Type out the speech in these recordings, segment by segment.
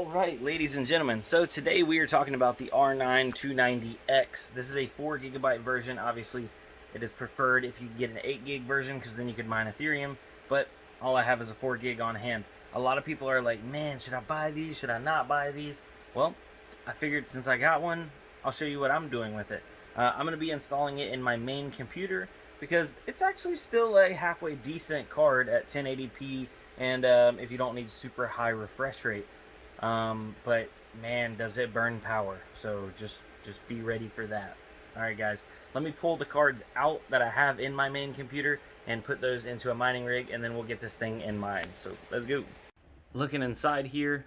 Alright, ladies and gentlemen, so today we are talking about the R9 290X. This is a 4 GB version. Obviously, it is preferred if you get an 8 gig version because then you could mine Ethereum, but all I have is a 4 gig on hand. A lot of people are like, man, should I buy these? Should I not buy these? Well, I figured since I got one, I'll show you what I'm doing with it. I'm going to be installing it in my main computer because it's actually still a halfway decent card at 1080p, and if you don't need super high refresh rate. But man, does it burn power. So just be ready for that. Alright guys, let me pull the cards out that I have in my main computer and put those into a mining rig, and then we'll get this thing in mine. So let's go. Looking inside here,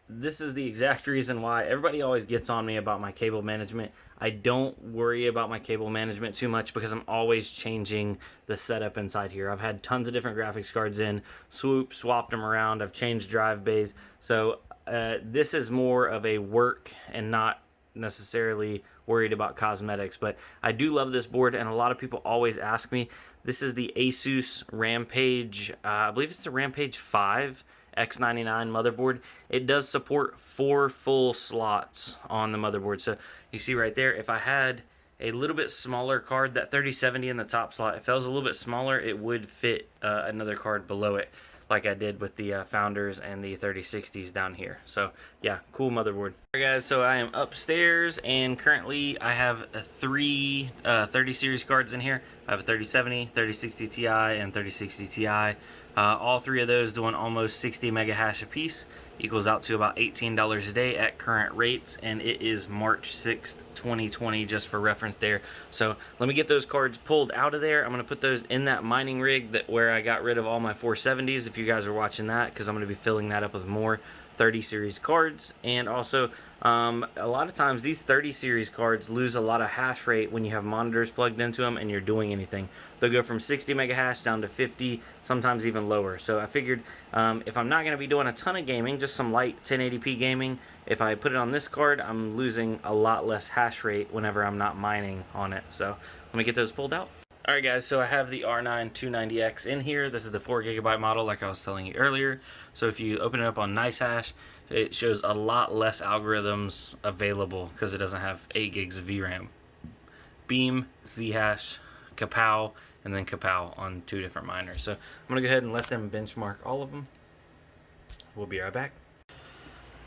this is the exact reason why everybody always gets on me about my cable management. I don't worry about my cable management too much because I'm always changing the setup inside here. I've had tons of different graphics cards in, swapped them around, I've changed drive bays. So this is more of a work and not necessarily worried about cosmetics. But I do love this board, and a lot of people always ask me. This is the Asus Rampage, I believe it's the Rampage 5 X99 motherboard. It does support 4 full slots on the motherboard. So you see right there, if I had a little bit smaller card, that 3070 in the top slot, if that was a little bit smaller, it would fit another card below it, like I did with the Founders and the 3060s down here. So yeah, cool motherboard. Alright guys, so I am upstairs, and currently I have three 30 series cards in here. I have a 3070, 3060 Ti, and 3060 Ti. All three of those doing almost 60 mega hash a piece, equals out to about $18 a day at current rates, and it is March 6th 2020, just for reference there. So let me get those cards pulled out of there. I'm going to put those in that mining rig where I got rid of all my 470s, if you guys are watching that, because I'm going to be filling that up with more 30 series cards. And also a lot of times these 30 series cards lose a lot of hash rate when you have monitors plugged into them and you're doing anything. They'll go from 60 mega hash down to 50, sometimes even lower. So I figured if I'm not going to be doing a ton of gaming, just some light 1080p gaming, if I put it on this card, I'm losing a lot less hash rate whenever I'm not mining on it. So let me get those pulled out. Alright guys, so I have the R9 290X in here. This is the 4 GB model like I was telling you earlier. So if you open it up on NiceHash, it shows a lot less algorithms available because it doesn't have 8 gigs of VRAM. Beam, Zhash, Kapow, and then Kapow on 2 different miners. So I'm going to go ahead and let them benchmark all of them. We'll be right back.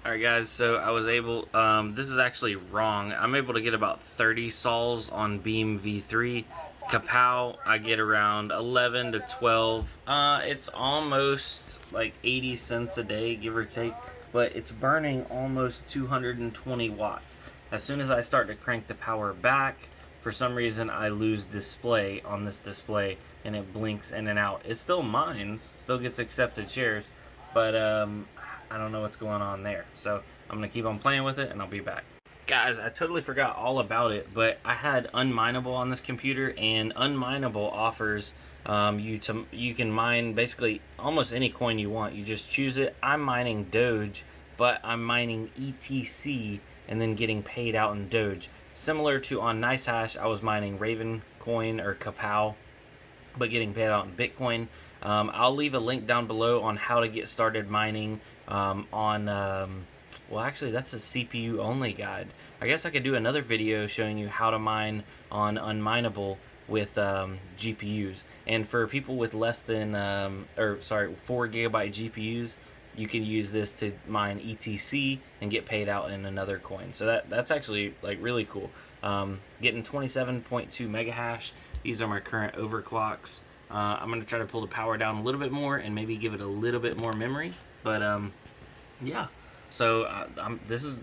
Alright guys, so I was able, this is actually wrong. I'm able to get about 30 sols on Beam V3. Kapow, I get around 11 to 12. It's almost like 80 cents a day, give or take, but it's burning almost 220 watts. As soon as I start to crank the power back, for some reason I lose display on this display, and it blinks in and out. It still mines, still gets accepted shares, but I don't know what's going on there. So I'm going to keep on playing with it, and I'll be back. Guys, I totally forgot all about it, but I had Unmineable on this computer, and Unmineable offers you can mine basically almost any coin you want. You just choose it. I'm mining Doge, but I'm mining ETC and then getting paid out in Doge. Similar to on NiceHash, I was mining Raven coin or Kapow, but getting paid out in Bitcoin. I'll leave a link down below on how to get started mining well, actually, that's a CPU only guide. I guess I could do another video showing you how to mine on Unmineable with GPUs. And for people with less than 4 GB GPUs, you can use this to mine ETC and get paid out in another coin. So that's actually like really cool. Getting 27.2 mega hash. These are my current overclocks. I'm going to try to pull the power down a little bit more and maybe give it a little bit more memory. But yeah. So this is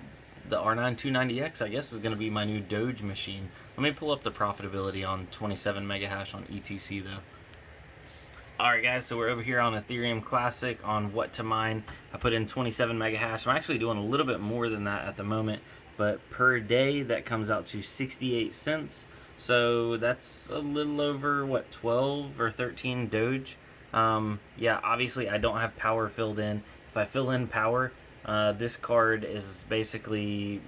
the R9 290X, I guess, is going to be my new Doge machine. Let me pull up the profitability on 27 mega hash on ETC though. Alright guys, so we're over here on Ethereum Classic on what to mine. I put in 27 mega hash. I'm actually doing a little bit more than that at the moment, but per day that comes out to 68 cents. So that's a little over, what, 12 or 13 Doge. Yeah, obviously I don't have power filled in. If I fill in power, this card is basically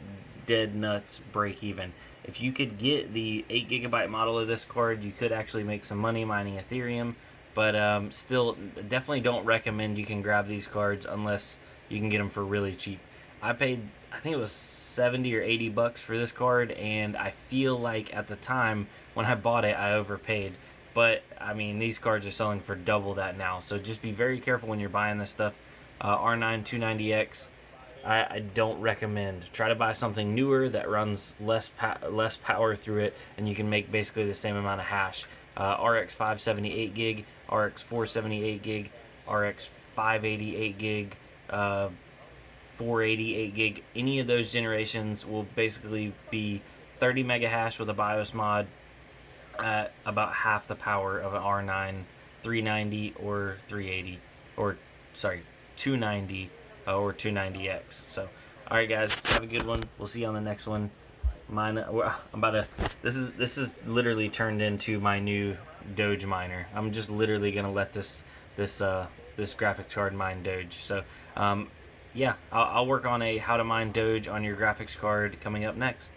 dead nuts break even. If you could get the 8 GB model of this card, you could actually make some money mining Ethereum. But still, definitely don't recommend you can grab these cards unless you can get them for really cheap. I paid, I think it was 70 or 80 bucks for this card, and I feel like at the time when I bought it, I overpaid. But I mean, these cards are selling for double that now, so just be very careful when you're buying this stuff. R9 290X, I don't recommend. Try to buy something newer that runs less power through it, and you can make basically the same amount of hash. RX 578 gig, RX 478 gig, RX 588 gig, 488 gig. Any of those generations will basically be 30 mega hash with a BIOS mod at about half the power of an R9 390 or 380, or sorry, 290 or 290X. So, all right, guys, have a good one. We'll see you on the next one. Mine, I'm about to. This is literally turned into my new Doge miner. I'm just literally gonna let this graphics card mine Doge. So, yeah, I'll work on a how to mine Doge on your graphics card coming up next.